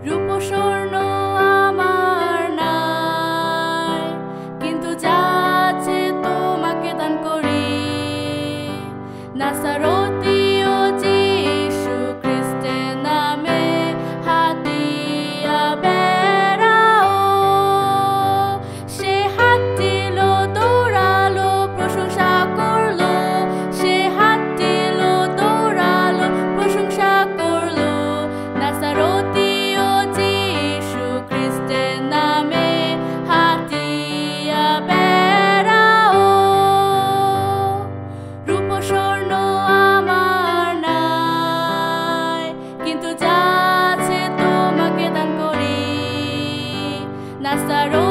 রূপস্বর্ণ আমার নাই, কিন্তু যা আছে তোমাকে দান করি। নাসারতীয় যীশু খ্রিস্টের নামে হাত দিয়া বেড়াও। সে হাত দিল, দৌড়ালো, প্রশংসা করলো। সে হাত দিল, দৌড়ালো, প্রশংসা করলো। নাসারতীয় যীশু খ্রিস্টের নামে হাত দিয়া বেড়াও। রূপস্বর্ণ আমার নাই, কিন্তু যা আছে তোমাকে দান করি। নাসারো